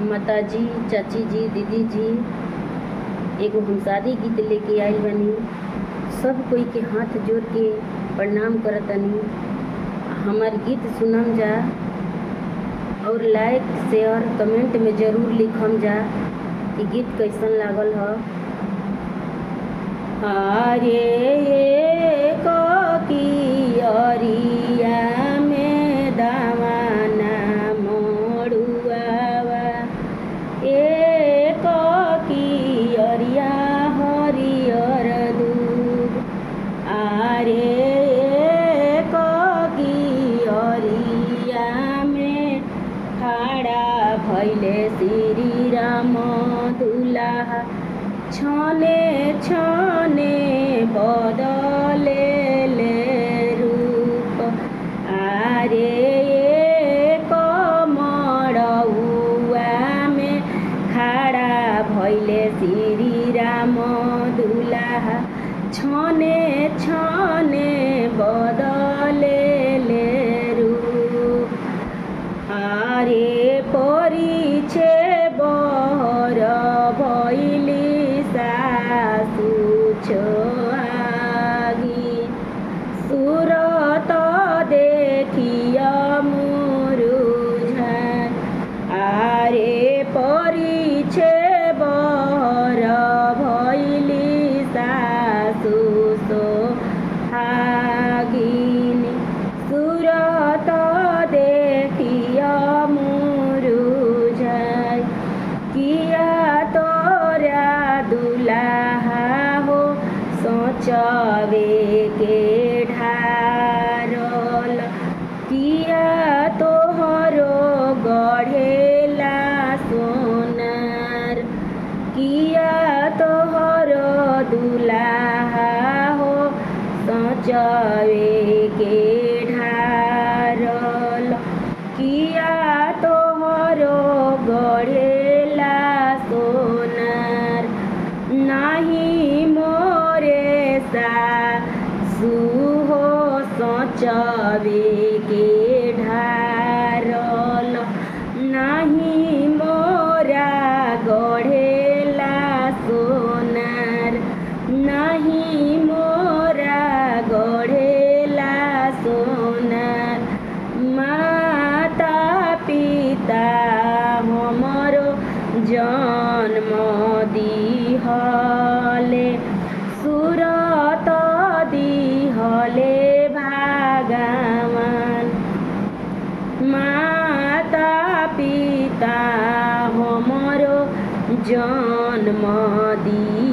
माता जी, चाची जी, दीदी जी, एगो हम शादी गीत लेके आइल बनी। सब कोई के हाथ जोड़ के प्रणाम करतनी। हमार गीत सुनम जा और लाइक शेयर कमेंट में ज़रूर लिखम जा कि गीत कैसन लागल ह। अरे कियरिया में दावाना मोड़ुआवा, एक कियरिया हरियर दूध। अरे कियरिया में खड़ा भइले श्री राम दुल्हा, छने छने बदले ले रूप। अरे मड़उआ में खड़ा भइले श्री राम दुल्हा, छने छने बदले ले रूप। अरे परिछे बर भइली सासु छोहागी, सुरत देखिया मुरुझा। अरे परिछे बर भइली सासु सोहागिनी, सुरत देखिया मुरुझा। किया तोरा दुल्हा हो सोचवे के ढारल, किया तोहरो गढ़ेला सोनार। किया तोहरो दुल्हा हो सोचवे के ढारल, किया तोहरो गढ़ेला सोनार। नाही मोरे सासु हो सोचवे के ढारल, नाही मोरा गढ़ेला सोनार, नाही मोरा गढ़ेला सोनार। माता पिता हमरो जन्म दिहले, सुरत दिहले भगवान। माता पिता हमरो जन्म दी